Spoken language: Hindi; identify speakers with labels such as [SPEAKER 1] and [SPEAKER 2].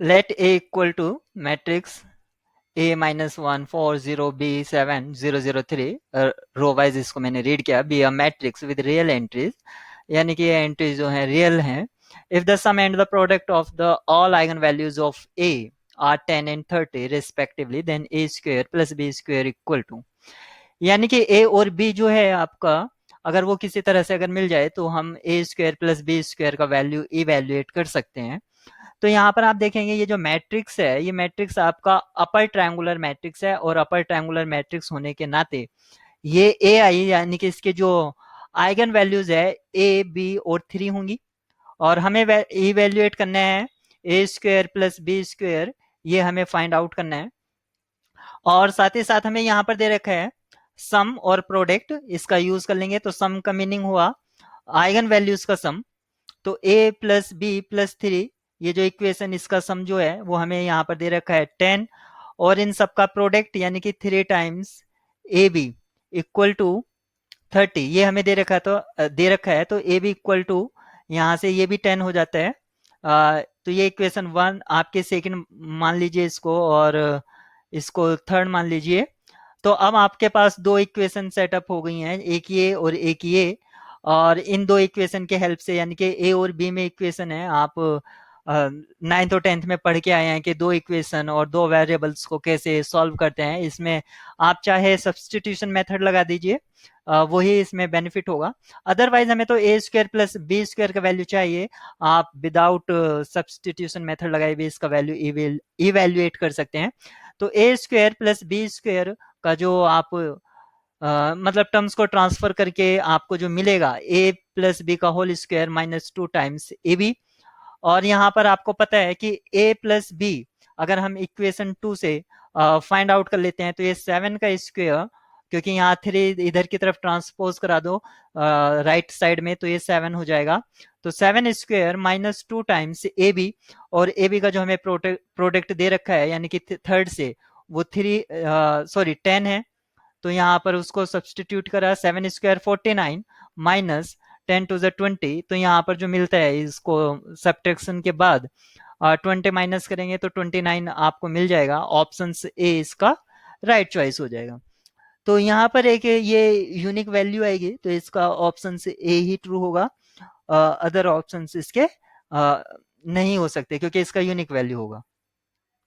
[SPEAKER 1] Late A equal to matrix A minus 1 4 0 B 7 0 0 3 row wise इसको मैंने रीड किया, B a matrix with real entries, यानी कि ये एंट्रीज जो है रियल हैं। If the sum and the product of the all eigen values of A are 10 and 30 respectively, then A square plus B square equal to, यानी कि ए और बी जो है आपका, अगर वो किसी तरह से अगर मिल जाए तो हम ए स्क्वायर प्लस बी स्क्वायर का वैल्यू इवेल्युएट कर सकते हैं। तो यहाँ पर आप देखेंगे ये जो मैट्रिक्स है, ये मैट्रिक्स आपका अपर ट्रायंगुलर मैट्रिक्स है, और अपर ट्रायंगुलर मैट्रिक्स होने के नाते ये ए आई यानी कि इसके जो आइगन वैल्यूज है ए बी और 3 होंगी, और हमें इवेल्युएट करना है ए स्क्वायर प्लस बी स्क्वायर, ये हमें फाइंड आउट करना है। और साथ ही साथ हमें यहाँ पर दे रखा है सम और प्रोडक्ट, इसका यूज कर लेंगे। तो सम का मीनिंग हुआ आइगन वैल्यूज का सम। तो ए प्लस बी प्लस 3, ये जो इक्वेशन इसका सम जो है वो हमें यहाँ पर दे रखा है 10, और इन सबका प्रोडक्ट यानी कि 3 times A B equal to 30, ये हमें दे रखा है। तो दे रखा है तो ए बी इक्वल टू, यहाँ से ये भी 10 हो जाता है। तो ये इक्वेशन 1 आपके सेकंड मान लीजिए इसको, और इसको थर्ड मान लीजिए। तो अब आपके पास दो इक्वेशन सेटअप हो गई हैं, एक ये और एक ये। और इन दो इक्वेशन के हेल्प से, यानी कि ए और बी में इक्वेशन है, आप नाइन्थ और टेंथ में पढ़ के आए हैं कि दो इक्वेशन और दो वेरिएबल्स को कैसे सॉल्व करते हैं। इसमें आप चाहे सब्सटीट्यूशन मेथड लगा दीजिए, वही इसमें बेनिफिट होगा। अदरवाइज हमें तो ए स्क्वायर प्लस बी स्क्वायर का वैल्यू चाहिए, आप विदाउट सब्सटीट्यूशन मेथड लगाए भी इसका वैल्यू इवेल्युएट कर सकते हैं। तो ए स्क्वायर प्लस बी स्क्वायर का जो आप मतलब टर्म्स को ट्रांसफर करके आपको जो मिलेगा ए प्लस बी का whole square minus 2 times A B. और यहाँ पर आपको पता है कि ए प्लस बी अगर हम इक्वेशन 2 से फाइंड आउट कर लेते हैं तो ये 7 का स्क्वायर, क्योंकि यहाँ 3 इधर की तरफ ट्रांसपोज करा दो राइट साइड में, तो ये 7 हो जाएगा। तो 7 square minus 2 times A B, और ए बी का जो हमें प्रोडक्ट दे रखा है यानी कि थर्ड से वो 10 है। तो यहाँ पर उसको सब्सटीट्यूट करा, 7 स्क्वायर 49 माइनस 10 टू द 20, तो यहाँ पर जो मिलता है इसको सब्ट्रैक्शन के बाद 20 माइनस करेंगे तो 29 आपको मिल जाएगा। ऑप्शन ए इसका राइट चॉइस हो जाएगा। तो यहाँ पर एक ये यूनिक वैल्यू आएगी, तो इसका ऑप्शन ए ही ट्रू होगा, अदर ऑप्शन इसके नहीं हो सकते क्योंकि इसका यूनिक वैल्यू होगा।